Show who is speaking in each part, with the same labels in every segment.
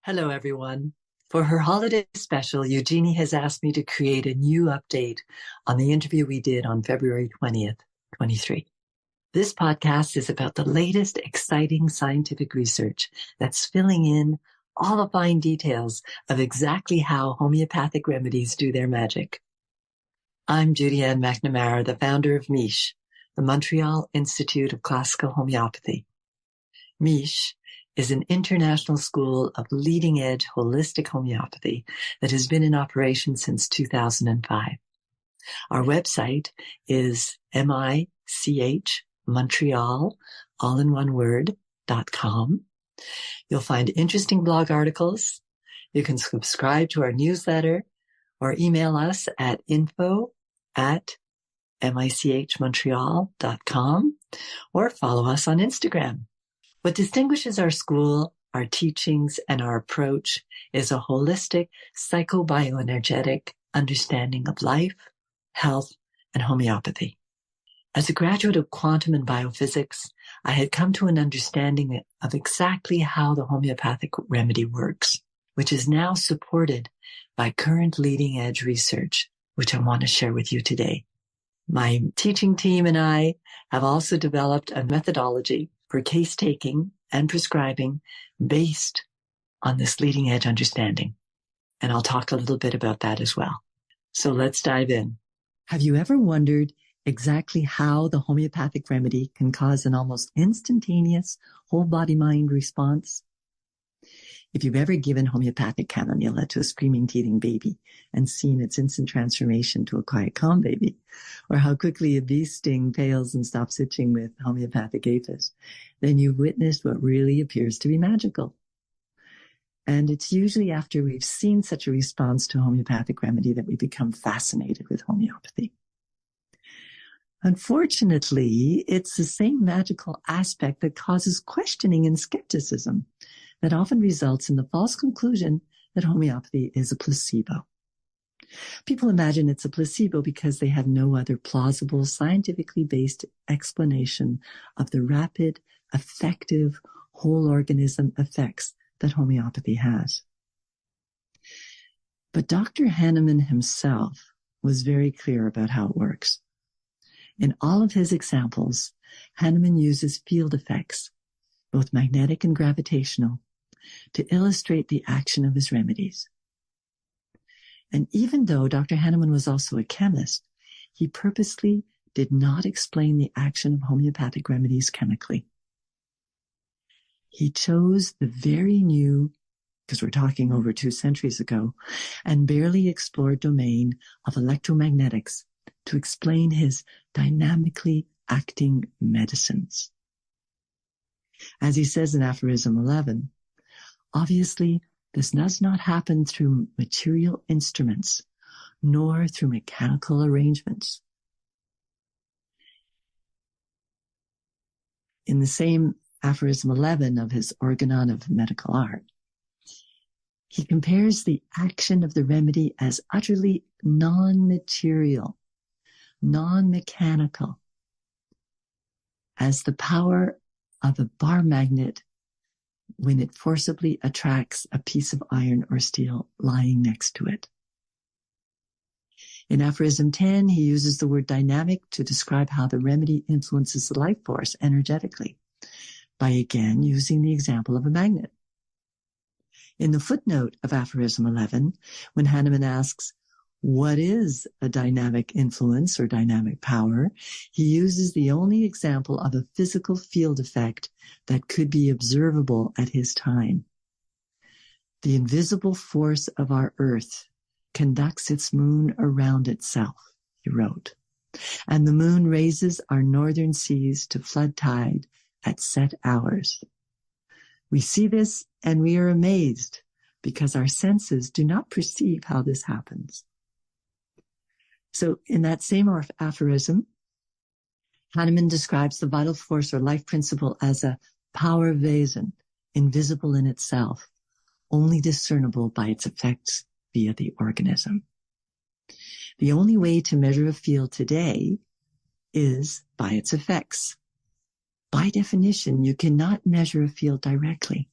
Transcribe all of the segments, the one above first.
Speaker 1: Hello, everyone. For her holiday special, Eugenie has asked me to create a new update on the interview we did on February 20th, 23. This podcast is about the latest exciting scientific research that's filling in all the fine details of exactly how homeopathic remedies do their magic. I'm JudyAnne McNamara, the founder of MICHE, the Montreal Institute of Classical Homeopathy. MICHE is an international school of leading-edge holistic homeopathy that has been in operation since 2005. Our website is MICH, all in one word, .com. You'll find interesting blog articles. You can subscribe to our newsletter or email us at info@michmontreal.com or follow us on Instagram. What distinguishes our school, our teachings, and our approach is a holistic psychobioenergetic understanding of life, health, and homeopathy. As a graduate of quantum and biophysics, I had come to an understanding of exactly how the homeopathic remedy works, which is now supported by current leading-edge research, which I want to share with you today. My teaching team and I have also developed a methodology for case taking and prescribing based on this leading edge understanding. And I'll talk a little bit about that as well. So let's dive in. Have you ever wondered exactly how the homeopathic remedy can cause an almost instantaneous whole body mind response? If you've ever given homeopathic chamomilla to a screaming, teething baby and seen its instant transformation to a quiet, calm baby, or how quickly a bee sting pales and stops itching with homeopathic aphis, then you've witnessed what really appears to be magical. And it's usually after we've seen such a response to homeopathic remedy that we become fascinated with homeopathy. Unfortunately, it's the same magical aspect that causes questioning and skepticism that often results in the false conclusion that homeopathy is a placebo. People imagine it's a placebo because they have no other plausible, scientifically based explanation of the rapid, effective, whole organism effects that homeopathy has. But Dr. Hahnemann himself was very clear about how it works. In all of his examples, Hahnemann uses field effects, both magnetic and gravitational, to illustrate the action of his remedies. And even though Dr. Hahnemann was also a chemist, he purposely did not explain the action of homeopathic remedies chemically. He chose the very new, because we're talking over 2 centuries ago, and barely explored domain of electromagnetics to explain his dynamically acting medicines. As he says in aphorism 11, obviously, this does not happen through material instruments, nor through mechanical arrangements. In the same aphorism 11 of his Organon of Medical Art, he compares the action of the remedy as utterly non-material, non-mechanical, as the power of a bar magnet when it forcibly attracts a piece of iron or steel lying next to it. In aphorism 10, he uses the word dynamic to describe how the remedy influences the life force energetically, by again using the example of a magnet. In the footnote of aphorism 11, when Hahnemann asks, what is a dynamic influence or dynamic power, he uses the only example of a physical field effect that could be observable at his time. The invisible force of our earth conducts its moon around itself, he wrote, and the moon raises our northern seas to flood tide at set hours. We see this and we are amazed because our senses do not perceive how this happens. So in that same aphorism, Hahnemann describes the vital force or life principle as a Powerwesen, invisible in itself, only discernible by its effects via the organism. The only way to measure a field today is by its effects. By definition, you cannot measure a field directly.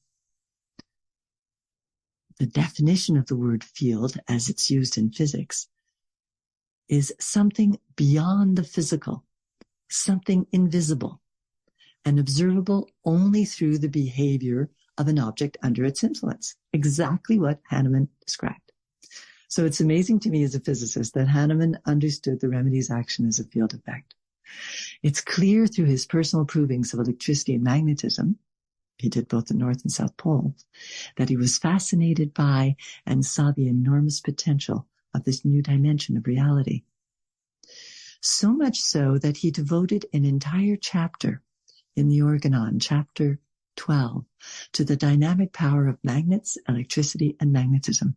Speaker 1: The definition of the word field, as it's used in physics, is something beyond the physical, something invisible, and observable only through the behavior of an object under its influence. Exactly what Hahnemann described. So it's amazing to me as a physicist that Hahnemann understood the remedy's action as a field effect. It's clear through his personal provings of electricity and magnetism, he did both the North and South Poles, that he was fascinated by and saw the enormous potential of this new dimension of reality. So much so that he devoted an entire chapter in the Organon, chapter 12, to the dynamic power of magnets, electricity, and magnetism.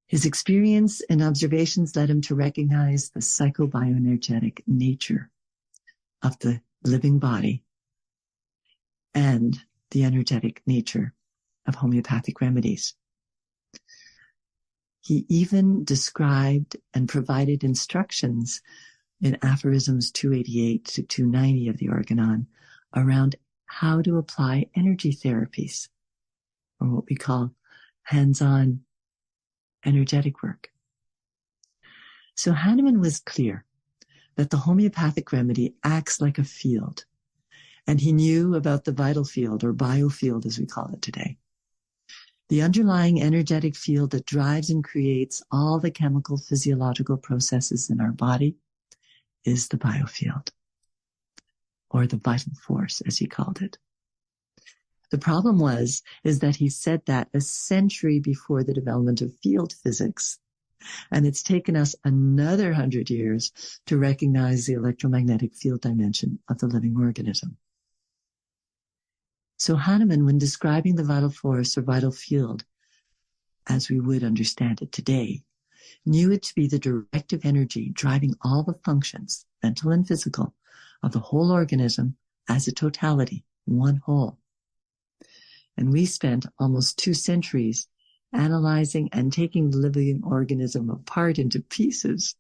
Speaker 1: His experience and observations led him to recognize the psychobioenergetic nature of the living body and the energetic nature of homeopathic remedies. He even described and provided instructions in aphorisms 288 to 290 of the Organon around how to apply energy therapies, or what we call hands-on energetic work. So Hahnemann was clear that the homeopathic remedy acts like a field, and he knew about the vital field, or biofield as we call it today. The underlying energetic field that drives and creates all the chemical physiological processes in our body is the biofield, or the vital force, as he called it. The problem is that he said that a century before the development of field physics, and it's taken us another 100 years to recognize the electromagnetic field dimension of the living organism. So Hahnemann, when describing the vital force or vital field, as we would understand it today, knew it to be the directive energy driving all the functions, mental and physical, of the whole organism as a totality, one whole. And we spent almost 2 centuries analyzing and taking the living organism apart into pieces.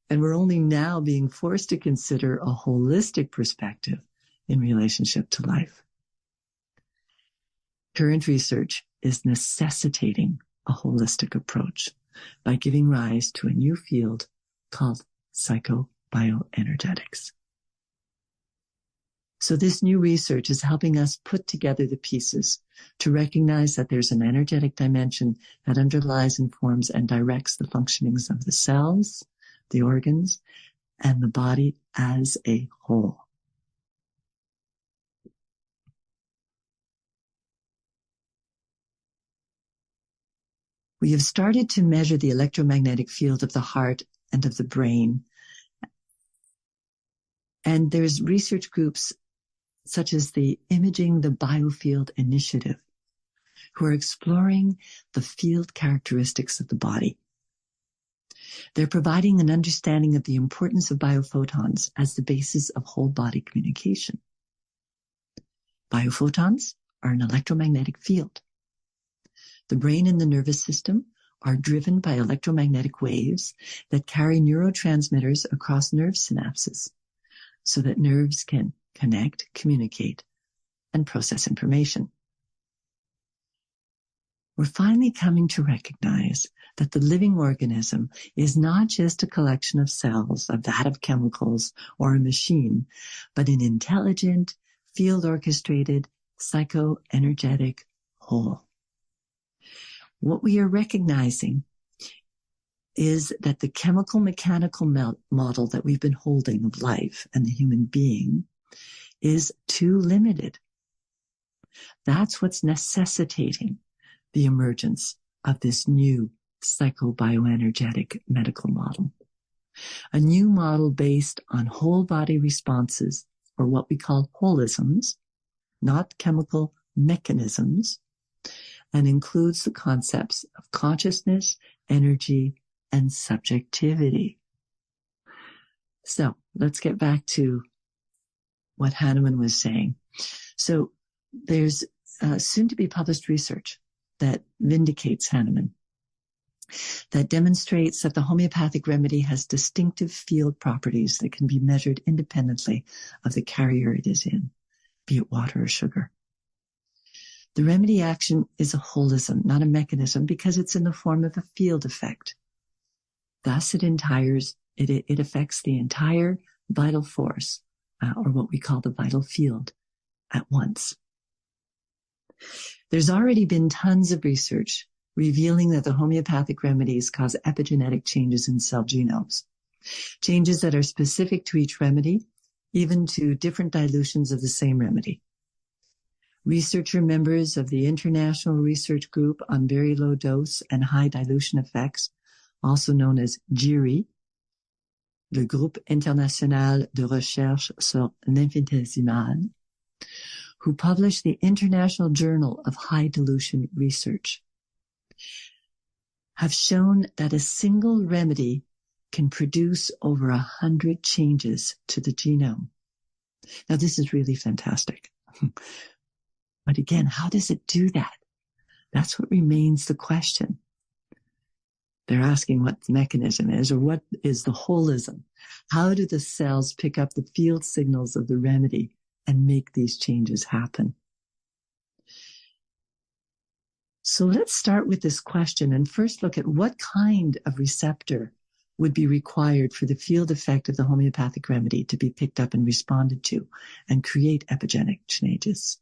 Speaker 1: And we're only now being forced to consider a holistic perspective in relationship to life. Current research is necessitating a holistic approach by giving rise to a new field called psychobioenergetics. So this new research is helping us put together the pieces to recognize that there's an energetic dimension that underlies, informs, and directs the functionings of the cells, the organs, and the body as a whole. We have started to measure the electromagnetic field of the heart and of the brain. And there's research groups such as the Imaging the Biofield Initiative, who are exploring the field characteristics of the body. They're providing an understanding of the importance of biophotons as the basis of whole body communication. Biophotons are an electromagnetic field. The brain and the nervous system are driven by electromagnetic waves that carry neurotransmitters across nerve synapses so that nerves can connect, communicate, and process information. We're finally coming to recognize that the living organism is not just a collection of cells, a vat of chemicals, or a machine, but an intelligent, field-orchestrated, psychoenergetic whole. What we are recognizing is that the chemical mechanical model that we've been holding of life and the human being is too limited. That's what's necessitating the emergence of this new psychobioenergetic medical model. A new model based on whole body responses, or what we call holisms, not chemical mechanisms, and includes the concepts of consciousness, energy, and subjectivity. So let's get back to what Hahnemann was saying. So there's soon to be published research that vindicates Hahnemann, that demonstrates that the homeopathic remedy has distinctive field properties that can be measured independently of the carrier it is in, be it water or sugar. The remedy action is a holism, not a mechanism, because it's in the form of a field effect. Thus, it affects the entire vital force, or what we call the vital field, at once. There's already been tons of research revealing that the homeopathic remedies cause epigenetic changes in cell genomes, changes that are specific to each remedy, even to different dilutions of the same remedy. Researcher members of the International Research Group on Very Low Dose and High Dilution Effects, also known as GIRI, le Groupe International de Recherche sur l'Infinitesimal, who published the International Journal of High Dilution Research, have shown that a single remedy can produce over 100 changes to the genome. Now, this is really fantastic. But again, how does it do that? That's what remains the question. They're asking what the mechanism is, or what is the holism? How do the cells pick up the field signals of the remedy and make these changes happen? So let's start with this question and first look at what kind of receptor would be required for the field effect of the homeopathic remedy to be picked up and responded to and create epigenetic changes.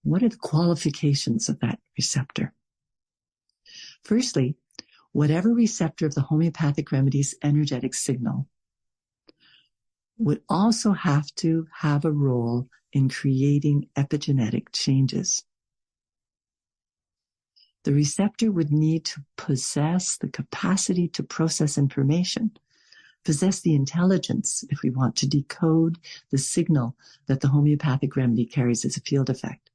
Speaker 1: What are the qualifications of that receptor? Firstly, whatever receptor of the homeopathic remedy's energetic signal would also have to have a role in creating epigenetic changes. The receptor would need to possess the capacity to process information, possess the intelligence, if we want, to decode the signal that the homeopathic remedy carries as a field effect.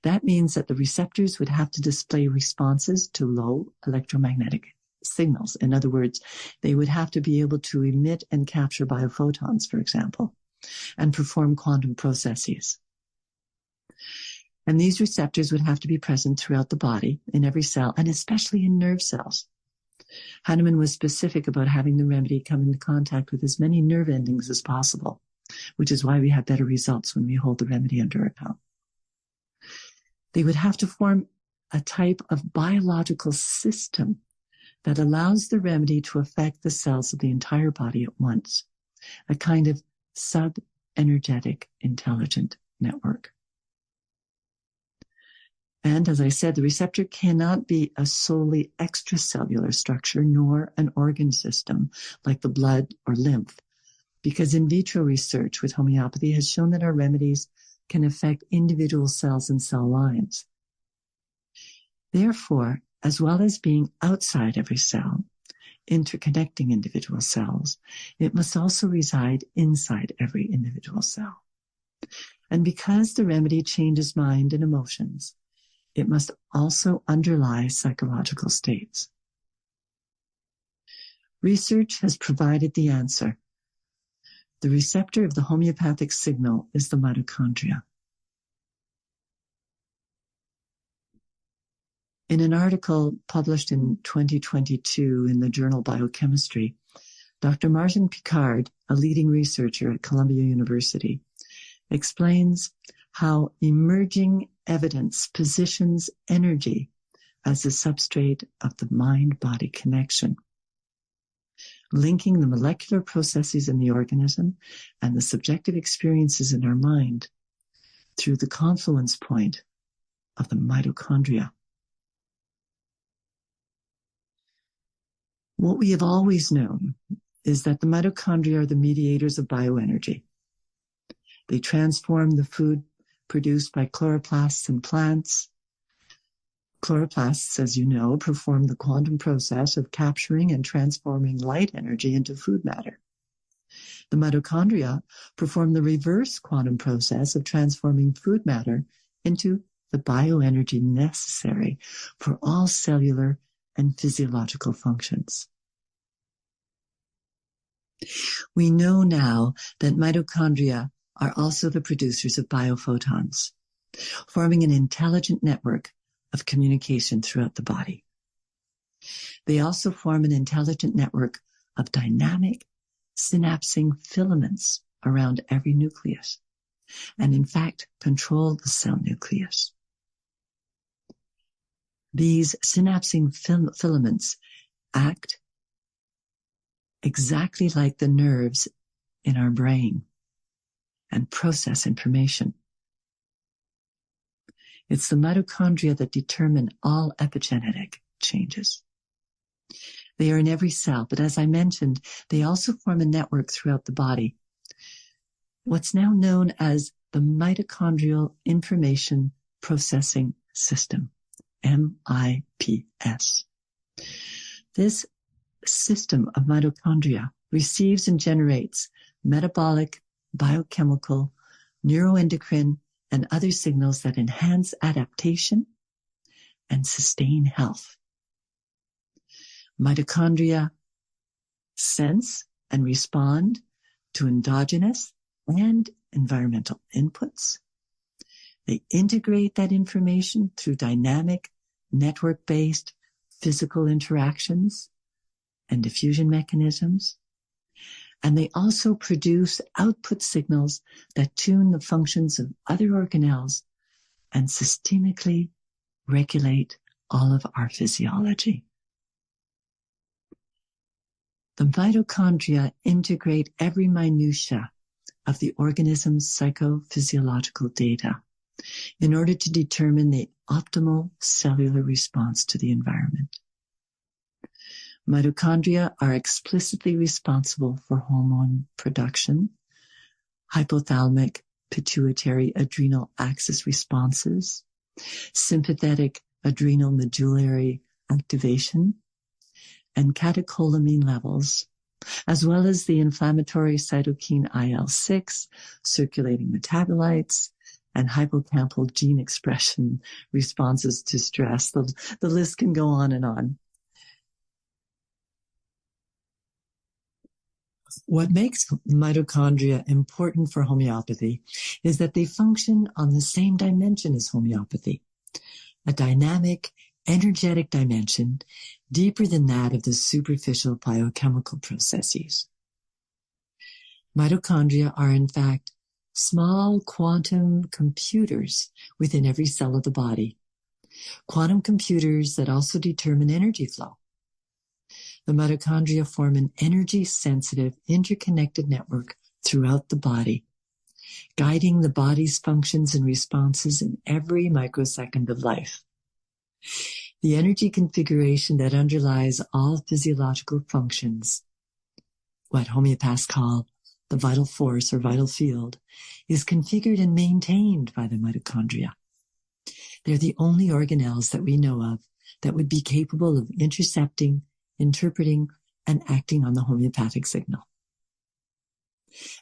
Speaker 1: That means that the receptors would have to display responses to low electromagnetic signals. In other words, they would have to be able to emit and capture biophotons, for example, and perform quantum processes. And these receptors would have to be present throughout the body, in every cell, and especially in nerve cells. Hahnemann was specific about having the remedy come into contact with as many nerve endings as possible, which is why we have better results when we hold the remedy under our tongue. They would have to form a type of biological system that allows the remedy to affect the cells of the entire body at once, a kind of sub-energetic intelligent network. And as I said, the receptor cannot be a solely extracellular structure nor an organ system like the blood or lymph, because in vitro research with homeopathy has shown that our remedies can affect individual cells and cell lines. Therefore, as well as being outside every cell, interconnecting individual cells, it must also reside inside every individual cell. And because the remedy changes mind and emotions, it must also underlie psychological states. Research has provided the answer. The receptor of the homeopathic signal is the mitochondria. In an article published in 2022 in the journal Biochemistry, Dr. Martin Picard, a leading researcher at Columbia University, explains how emerging evidence positions energy as the substrate of the mind-body connection, linking the molecular processes in the organism and the subjective experiences in our mind through the confluence point of the mitochondria. What we have always known is that the mitochondria are the mediators of bioenergy. They transform the food produced by chloroplasts in plants. Chloroplasts, as you know, perform the quantum process of capturing and transforming light energy into food matter. The mitochondria perform the reverse quantum process of transforming food matter into the bioenergy necessary for all cellular and physiological functions. We know now that mitochondria are also the producers of biophotons, forming an intelligent network of communication throughout the body. They also form an intelligent network of dynamic synapsing filaments around every nucleus, and in fact control the cell nucleus. These synapsing filaments act exactly like the nerves in our brain and process information. It's the mitochondria that determine all epigenetic changes. They are in every cell, but as I mentioned, they also form a network throughout the body. What's now known as the Mitochondrial Information Processing System, MIPS. This system of mitochondria receives and generates metabolic, biochemical, neuroendocrine, and other signals that enhance adaptation and sustain health. Mitochondria sense and respond to endogenous and environmental inputs. They integrate that information through dynamic, network-based physical interactions and diffusion mechanisms. And they also produce output signals that tune the functions of other organelles and systemically regulate all of our physiology. The mitochondria integrate every minutia of the organism's psychophysiological data in order to determine the optimal cellular response to the environment. Mitochondria are explicitly responsible for hormone production, hypothalamic, pituitary, adrenal axis responses, sympathetic adrenal medullary activation, and catecholamine levels, as well as the inflammatory cytokine IL-6, circulating metabolites, and hippocampal gene expression responses to stress. The list can go on and on. What makes mitochondria important for homeopathy is that they function on the same dimension as homeopathy, a dynamic, energetic dimension deeper than that of the superficial biochemical processes. Mitochondria are, in fact, small quantum computers within every cell of the body, quantum computers that also determine energy flow. The mitochondria form an energy-sensitive, interconnected network throughout the body, guiding the body's functions and responses in every microsecond of life. The energy configuration that underlies all physiological functions, what homeopaths call the vital force or vital field, is configured and maintained by the mitochondria. They're the only organelles that we know of that would be capable of intercepting, interpreting, and acting on the homeopathic signal.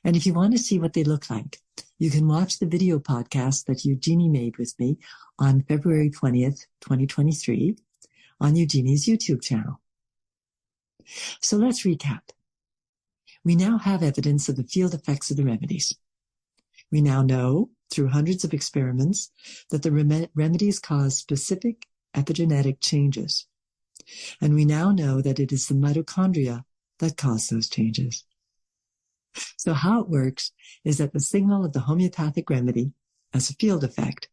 Speaker 1: And if you want to see what they look like, you can watch the video podcast that Eugenie made with me on February 20th, 2023 on Eugenie's YouTube channel. So let's recap. We now have evidence of the field effects of the remedies. We now know, through hundreds of experiments, that the remedies cause specific epigenetic changes. And we now know that it is the mitochondria that cause those changes. So how it works is that the signal of the homeopathic remedy, as a field effect,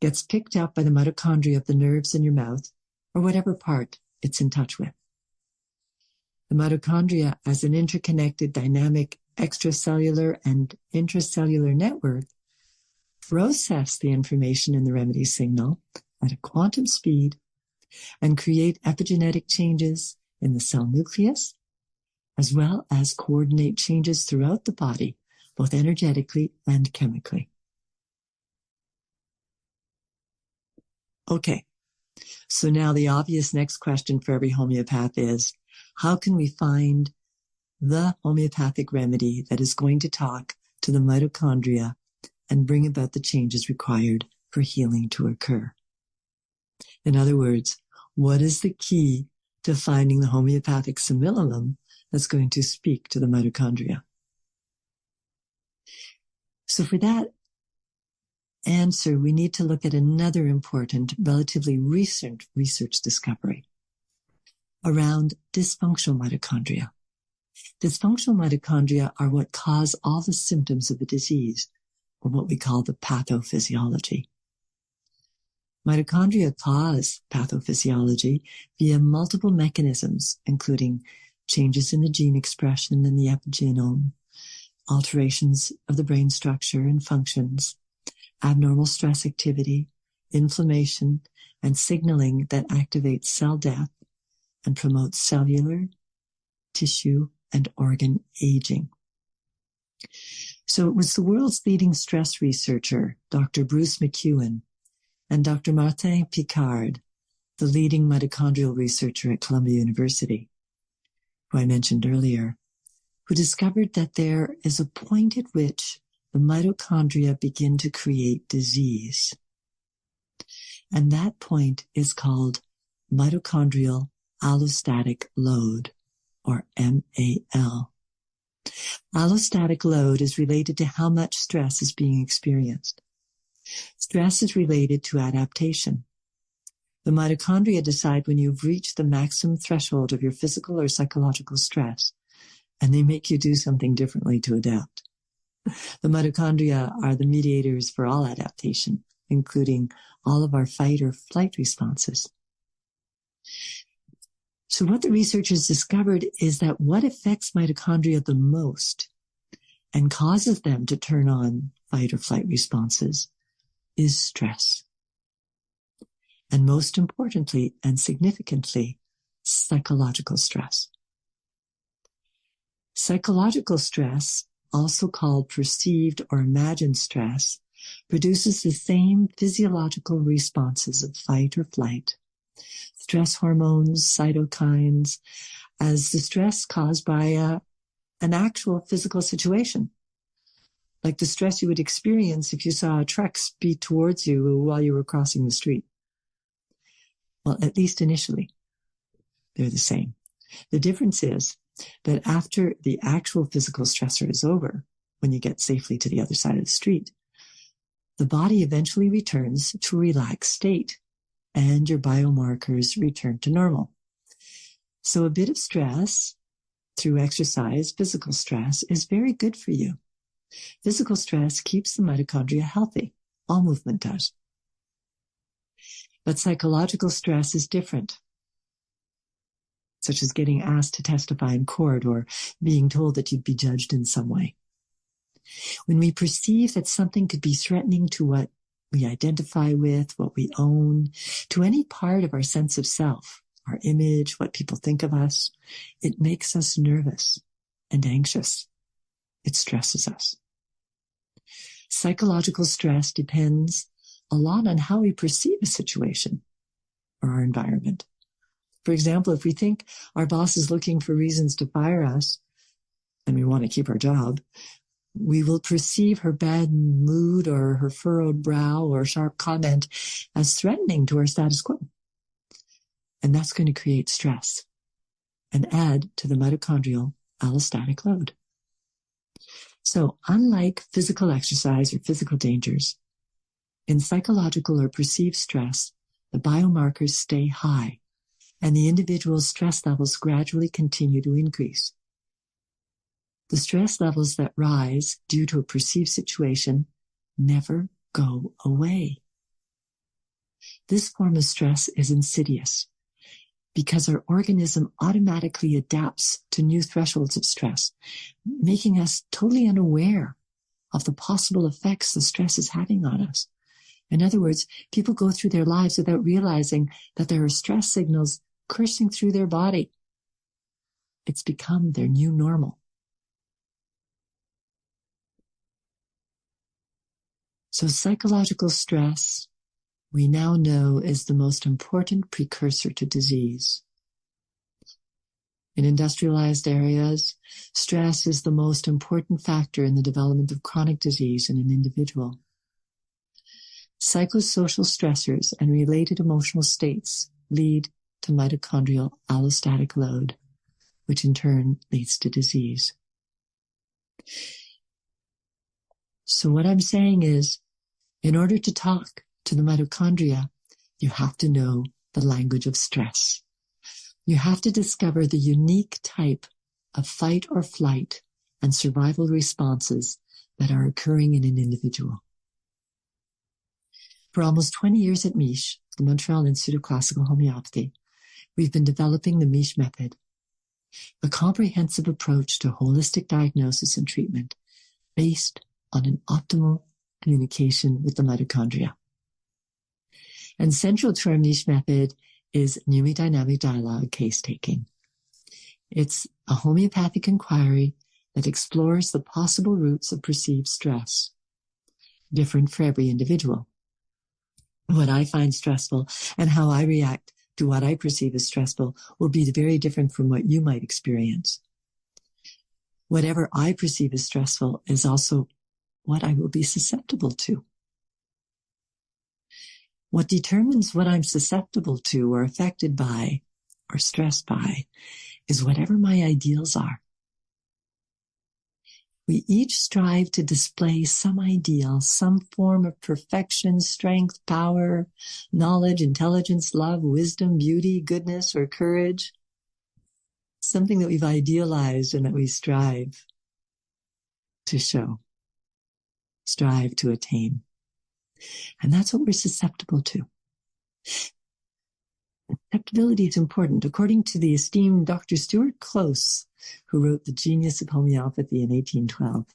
Speaker 1: gets picked up by the mitochondria of the nerves in your mouth, or whatever part it's in touch with. The mitochondria, as an interconnected, dynamic, extracellular and intracellular network, process the information in the remedy signal at a quantum speed and create epigenetic changes in the cell nucleus, as well as coordinate changes throughout the body, both energetically and chemically. Okay, so now the obvious next question for every homeopath is, how can we find the homeopathic remedy that is going to talk to the mitochondria and bring about the changes required for healing to occur? In other words, what is the key to finding the homeopathic simillimum that's going to speak to the mitochondria? So for that answer, we need to look at another important, relatively recent research discovery around dysfunctional mitochondria. Dysfunctional mitochondria are what cause all the symptoms of a disease, or what we call the pathophysiology. Mitochondria cause pathophysiology via multiple mechanisms, including changes in the gene expression and the epigenome, alterations of the brain structure and functions, abnormal stress activity, inflammation, and signaling that activates cell death and promotes cellular, tissue, and organ aging. So it was the world's leading stress researcher, Dr. Bruce McEwen, and Dr. Martin Picard, the leading mitochondrial researcher at Columbia University, who I mentioned earlier, who discovered that there is a point at which the mitochondria begin to create disease. And that point is called mitochondrial allostatic load, or MAL. Allostatic load is related to how much stress is being experienced. Stress is related to adaptation. The mitochondria decide when you've reached the maximum threshold of your physical or psychological stress, and they make you do something differently to adapt. The mitochondria are the mediators for all adaptation, including all of our fight or flight responses. So what the researchers discovered is that what affects mitochondria the most and causes them to turn on fight or flight responses is stress. And most importantly and significantly, psychological stress. Psychological stress, also called perceived or imagined stress, produces the same physiological responses of fight or flight, stress hormones, cytokines, as the stress caused by an actual physical situation. Like the stress you would experience if you saw a truck speed towards you while you were crossing the street. Well, at least initially, they're the same. The difference is that after the actual physical stressor is over, when you get safely to the other side of the street, the body eventually returns to a relaxed state, and your biomarkers return to normal. So a bit of stress through exercise, physical stress, is very good for you. Physical stress keeps the mitochondria healthy. All movement does. But psychological stress is different, such as getting asked to testify in court or being told that you'd be judged in some way. When we perceive that something could be threatening to what we identify with, what we own, to any part of our sense of self, our image, what people think of us, it makes us nervous and anxious. It stresses us. Psychological stress depends a lot on how we perceive a situation or our environment. For example, if we think our boss is looking for reasons to fire us and we want to keep our job, we will perceive her bad mood or her furrowed brow or sharp comment as threatening to our status quo. And that's going to create stress and add to the mitochondrial allostatic load. So unlike physical exercise or physical dangers, in psychological or perceived stress, the biomarkers stay high and the individual's stress levels gradually continue to increase. The stress levels that rise due to a perceived situation never go away. This form of stress is insidious because our organism automatically adapts to new thresholds of stress, making us totally unaware of the possible effects the stress is having on us. In other words, people go through their lives without realizing that there are stress signals coursing through their body. It's become their new normal. So psychological stress, we now know, is the most important precursor to disease. In industrialized areas, stress is the most important factor in the development of chronic disease in an individual. Psychosocial stressors and related emotional states lead to mitochondrial allostatic load, which in turn leads to disease. So what I'm saying is, in order to talk to the mitochondria, you have to know the language of stress. You have to discover the unique type of fight or flight and survival responses that are occurring in an individual. For almost 20 years at MICH, the Montreal Institute of Classical Homeopathy, we've been developing the MICH method, a comprehensive approach to holistic diagnosis and treatment based on an optimal communication with the mitochondria. And central to our MICH method is pneumodynamic dialogue case-taking. It's a homeopathic inquiry that explores the possible roots of perceived stress, different for every individual. What I find stressful and how I react to what I perceive as stressful will be very different from what you might experience. Whatever I perceive as stressful is also what I will be susceptible to. What determines what I'm susceptible to or affected by or stressed by is whatever my ideals are. We each strive to display some ideal, some form of perfection, strength, power, knowledge, intelligence, love, wisdom, beauty, goodness, or courage. Something that we've idealized and that we strive to show, strive to attain. And that's what we're susceptible to. Susceptibility is important. According to the esteemed Dr. Stuart Close, who wrote The Genius of Homeopathy in 1812,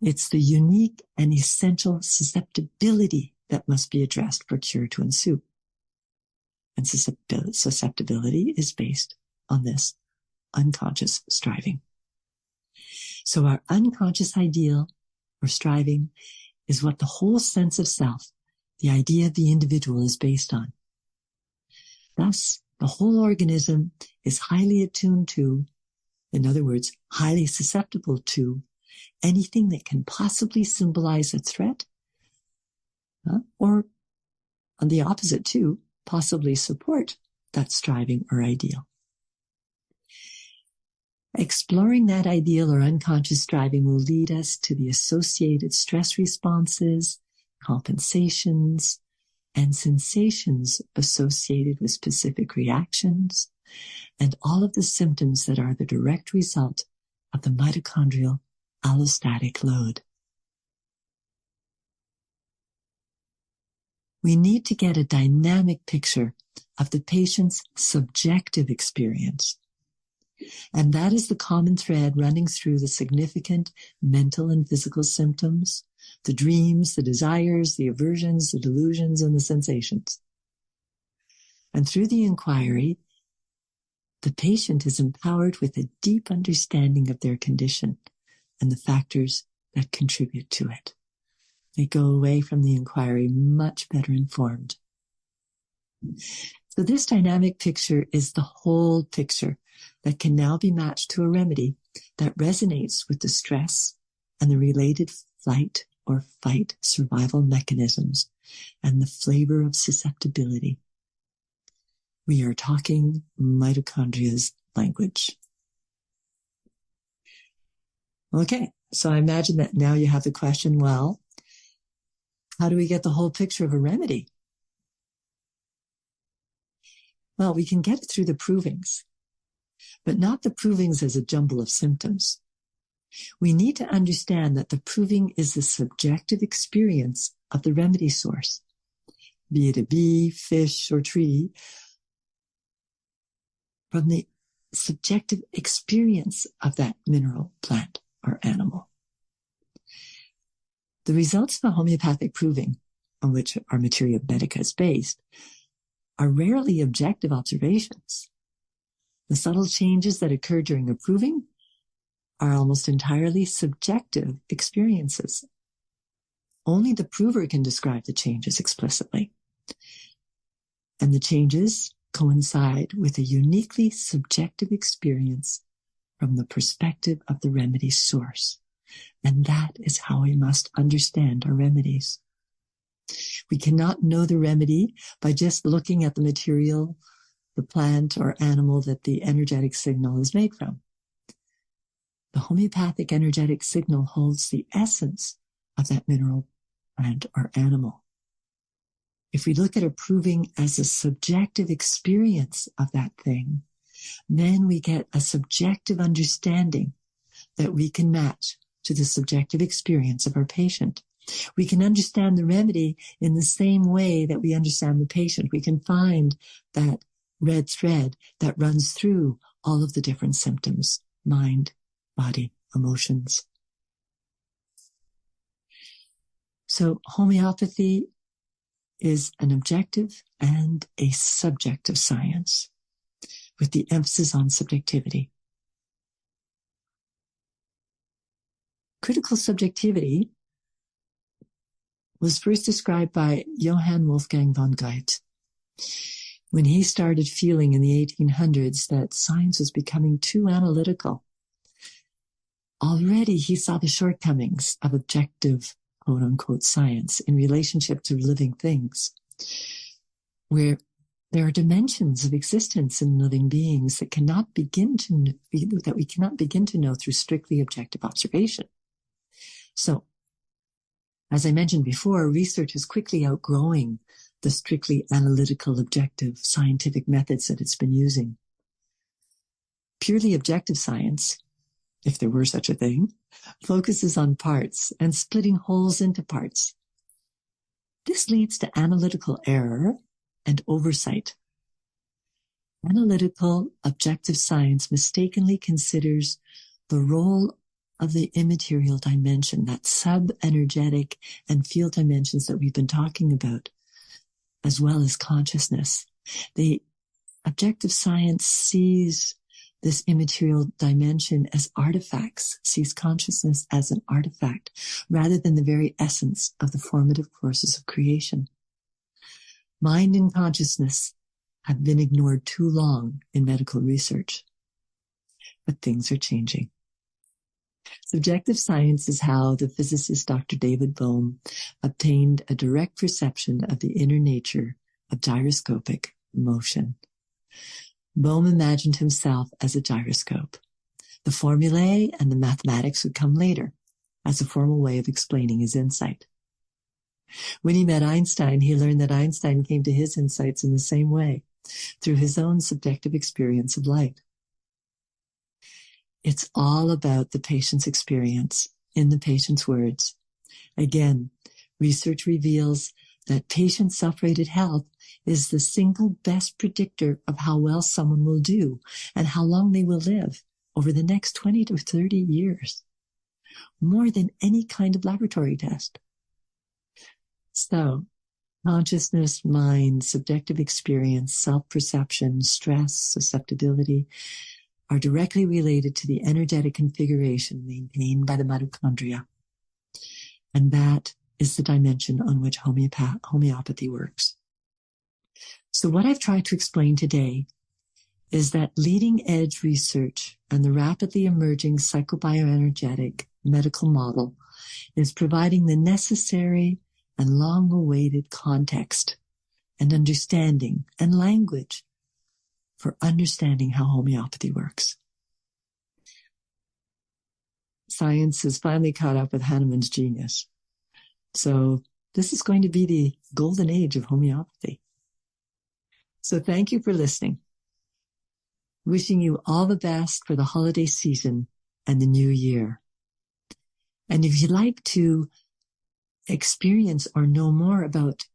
Speaker 1: it's the unique and essential susceptibility that must be addressed for cure to ensue. And susceptibility is based on this unconscious striving. So our unconscious ideal or striving is what the whole sense of self, the idea of the individual, is based on. Thus, the whole organism is highly attuned to, in other words, highly susceptible to, anything that can possibly symbolize a threat, or on the opposite too, possibly support that striving or ideal. Exploring that ideal or unconscious striving will lead us to the associated stress responses, compensations, and sensations associated with specific reactions, and all of the symptoms that are the direct result of the mitochondrial allostatic load. We need to get a dynamic picture of the patient's subjective experience. And that is the common thread running through the significant mental and physical symptoms, the dreams, the desires, the aversions, the delusions, and the sensations. And through the inquiry, the patient is empowered with a deep understanding of their condition and the factors that contribute to it. They go away from the inquiry much better informed. So this dynamic picture is the whole picture that can now be matched to a remedy that resonates with the stress and the related flight or fight survival mechanisms and the flavor of susceptibility. We are talking mitochondria's language. Okay, so I imagine that now you have the question, well, how do we get the whole picture of a remedy? Well, we can get it through the provings, but not the provings as a jumble of symptoms. We need to understand that the proving is the subjective experience of the remedy source, be it a bee, fish, or tree, from the subjective experience of that mineral, plant, or animal. The results of a homeopathic proving, on which our Materia Medica is based, are rarely objective observations. The subtle changes that occur during a proving are almost entirely subjective experiences. Only the prover can describe the changes explicitly. And the changes coincide with a uniquely subjective experience from the perspective of the remedy source. And that is how we must understand our remedies. We cannot know the remedy by just looking at the material, the plant or animal that the energetic signal is made from. The homeopathic energetic signal holds the essence of that mineral, plant, or animal. If we look at a proving as a subjective experience of that thing, then we get a subjective understanding that we can match to the subjective experience of our patient. We can understand the remedy in the same way that we understand the patient. We can find that red thread that runs through all of the different symptoms: mind, body, emotions. So homeopathy is an objective and a subjective science with the emphasis on subjectivity. Critical subjectivity was first described by Johann Wolfgang von Goethe when he started feeling in the 1800s that science was becoming too analytical. Already he saw the shortcomings of objective, quote-unquote, science in relationship to living things, where there are dimensions of existence in living beings that we cannot begin to know through strictly objective observation. So, as I mentioned before, research is quickly outgrowing the strictly analytical, objective, scientific methods that it's been using. Purely objective science, if there were such a thing, focuses on parts and splitting wholes into parts. This leads to analytical error and oversight. Analytical, objective science mistakenly considers the role of the immaterial dimension, that sub-energetic and field dimensions that we've been talking about, as well as consciousness. The objective science sees this immaterial dimension as artifacts, sees consciousness as an artifact, rather than the very essence of the formative forces of creation. Mind and consciousness have been ignored too long in medical research, but things are changing. Subjective science is how the physicist Dr. David Bohm obtained a direct perception of the inner nature of gyroscopic motion. Bohm imagined himself as a gyroscope. The formulae and the mathematics would come later as a formal way of explaining his insight. When he met Einstein, he learned that Einstein came to his insights in the same way, through his own subjective experience of light. It's all about the patient's experience in the patient's words. Again, research reveals that patient self-rated health is the single best predictor of how well someone will do and how long they will live over the next 20 to 30 years, more than any kind of laboratory test. So, consciousness, mind, subjective experience, self-perception, stress, susceptibility are directly related to the energetic configuration maintained by the mitochondria. And that is the dimension on which homeopathy works. So what I've tried to explain today is that leading-edge research and the rapidly emerging psychobioenergetic medical model is providing the necessary and long-awaited context and understanding and language for understanding how homeopathy works. Science has finally caught up with Hahnemann's genius. So this is going to be the golden age of homeopathy. So thank you for listening. Wishing you all the best for the holiday season and the new year. And if you'd like to experience or know more about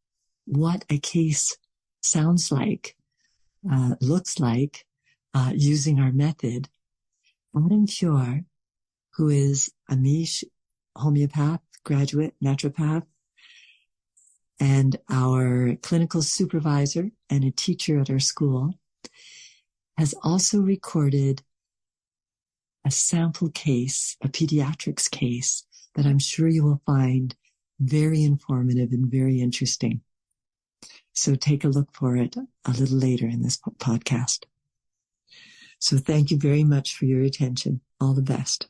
Speaker 1: what a case sounds like, looks like, using our method, Adam Fior, who is a Amish homeopath, graduate, naturopath, and our clinical supervisor and a teacher at our school, has also recorded a sample case, a pediatrics case, that I'm sure you will find very informative and very interesting. So take a look for it a little later in this podcast. So thank you very much for your attention. All the best.